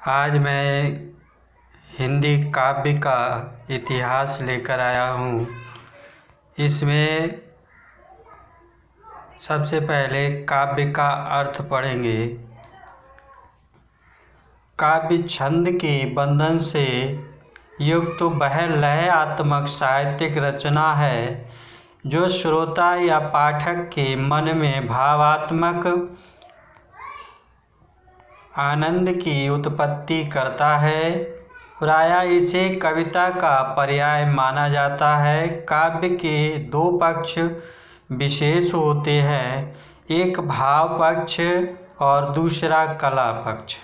आज मैं हिंदी काव्य का इतिहास लेकर आया हूँ। इसमें सबसे पहले काव्य का अर्थ पढ़ेंगे। काव्य छंद के बंधन से युक्त वह लयात्मक साहित्यिक रचना है जो श्रोता या पाठक के मन में भावात्मक आनंद की उत्पत्ति करता है। प्रायः इसे कविता का पर्याय माना जाता है। काव्य के दो पक्ष विशेष होते हैं, एक भाव पक्ष और दूसरा कला पक्ष।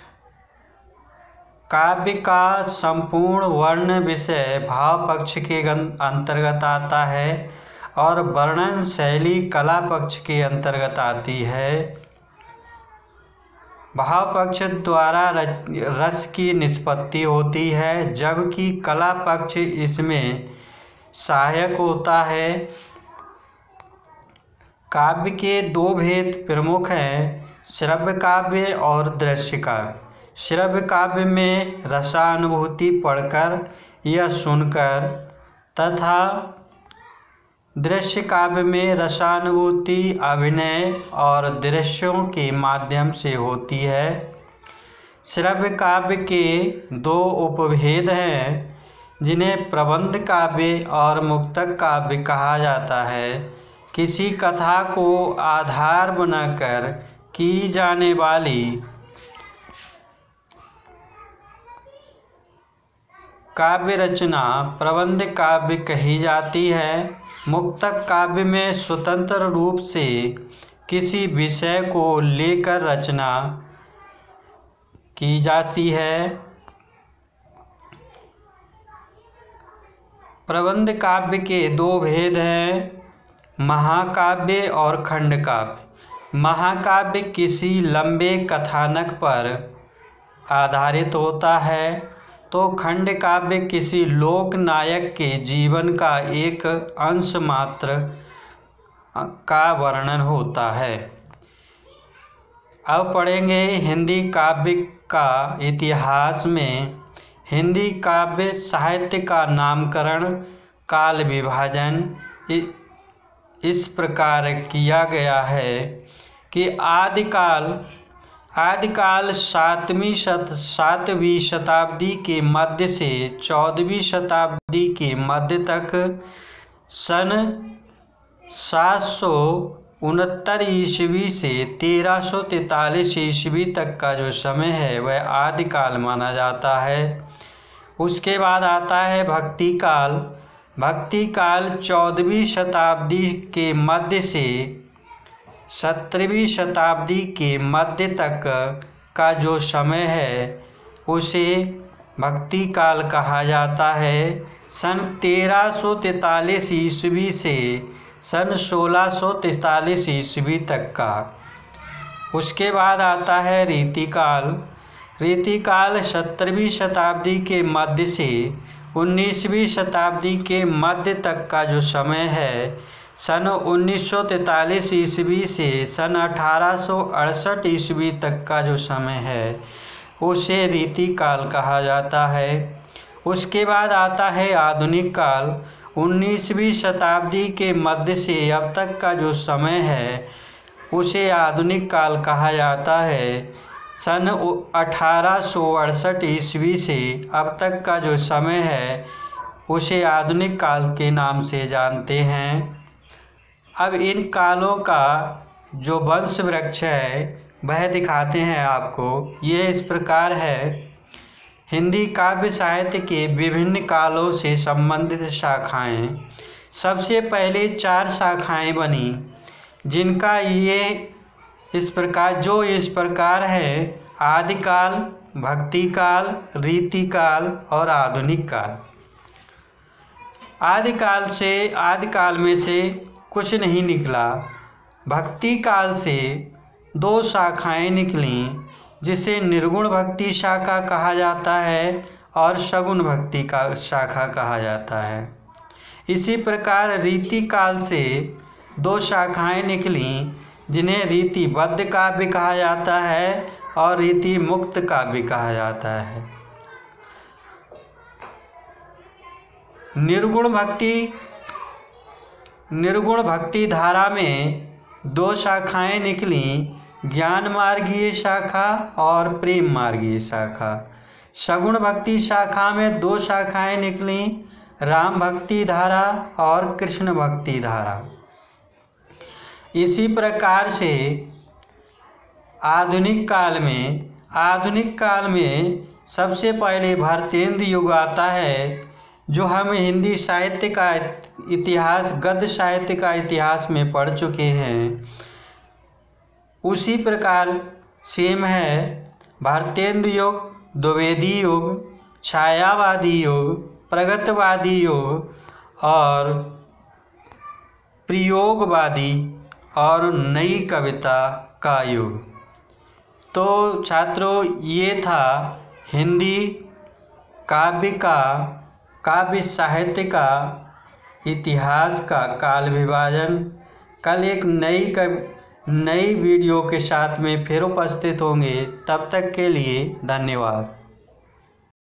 काव्य का संपूर्ण वर्ण विषय भाव पक्ष के अंतर्गत आता है और वर्णन शैली कला पक्ष के अंतर्गत आती है। भाव पक्ष द्वारा रस की निष्पत्ति होती है, जबकि कला पक्ष इसमें सहायक होता है। काव्य के दो भेद प्रमुख हैं, श्रव्य काव्य और दृश्य काव्य। श्रव्य काव्य में रसानुभूति पढ़कर या सुनकर तथा दृश्य काव्य में रसानुभूति अभिनय और दृश्यों के माध्यम से होती है। श्रव्य काव्य के दो उपभेद हैं, जिन्हें प्रबंध काव्य और मुक्तक काव्य कहा जाता है। किसी कथा को आधार बनाकर की जाने वाली काव्य रचना प्रबंध काव्य कही जाती है। मुक्तक काव्य में स्वतंत्र रूप से किसी विषय को लेकर रचना की जाती है। प्रबंध काव्य के दो भेद हैं, महाकाव्य और खंड काव्य। महाकाव्य किसी लंबे कथानक पर आधारित होता है, तो खंड काव्य किसी लोक नायक के जीवन का एक अंश मात्र का वर्णन होता है। अब पढ़ेंगे हिंदी काव्य का इतिहास में हिंदी काव्य साहित्य का नामकरण, काल विभाजन इस प्रकार किया गया है कि आदिकाल 7वीं शताब्दी के मध्य से 14वीं शताब्दी के मध्य तक, सन 769 ईस्वी से 1343 ईस्वी तक का जो समय है वह आदिकाल माना जाता है। उसके बाद आता है भक्ति काल। भक्ति काल 14वीं शताब्दी के मध्य से 17वीं शताब्दी के मध्य तक का जो समय है उसे भक्ति काल कहा जाता है। सन 1343 ईस्वी से सन 1643 ईस्वी तक का। उसके बाद आता है रीतिकाल। रीतिकाल 17वीं शताब्दी के मध्य से 19वीं शताब्दी के मध्य तक का जो समय है, सन 1943 ईस्वी से सन 1868 ईस्वी तक का जो समय है उसे रीतिकाल कहा जाता है। उसके बाद आता है आधुनिक काल। 19वीं शताब्दी के मध्य से अब तक का जो समय है उसे आधुनिक काल कहा जाता है। सन 1868 ईस्वी से अब तक का जो समय है उसे आधुनिक काल के नाम से जानते हैं। अब इन कालों का जो वंश वृक्ष है वह दिखाते हैं आपको। ये इस प्रकार है। हिंदी काव्य साहित्य के विभिन्न कालों से संबंधित शाखाएं। सबसे पहले 4 शाखाएं बनी, जिनका ये इस प्रकार है: आदिकाल, भक्तिकाल, रीतिकाल और आधुनिक काल। आदिकाल में से कुछ नहीं निकला। भक्ति काल से 2 शाखाएं निकलीं, जिसे निर्गुण भक्ति शाखा कहा जाता है और सगुण भक्ति का शाखा कहा जाता है। इसी प्रकार रीति काल से 2 शाखाएं निकलीं, जिन्हें रीतिबद्ध काव्य कहा जाता है और रीति मुक्त काव्य कहा जाता है। निर्गुण भक्ति धारा में 2 शाखाएं निकली, ज्ञान मार्गीय शाखा और प्रेम मार्गीय शाखा। सगुण भक्ति शाखा में 2 शाखाएं निकली, राम भक्ति धारा और कृष्ण भक्ति धारा। इसी प्रकार से आधुनिक काल में सबसे पहले भारतेंदु युग आता है, जो हम हिंदी साहित्य का इतिहास, गद्य साहित्य का इतिहास में पढ़ चुके हैं। उसी प्रकार सेम है भारतेंदु युग, द्विवेदी युग, छायावादी युग, प्रगतवादी युग और प्रयोगवादी और नई कविता का युग। तो छात्रों, ये था हिंदी काव्य साहित्य का इतिहास का काल विभाजन। कल एक नई वीडियो के साथ में फिर उपस्थित होंगे। तब तक के लिए धन्यवाद।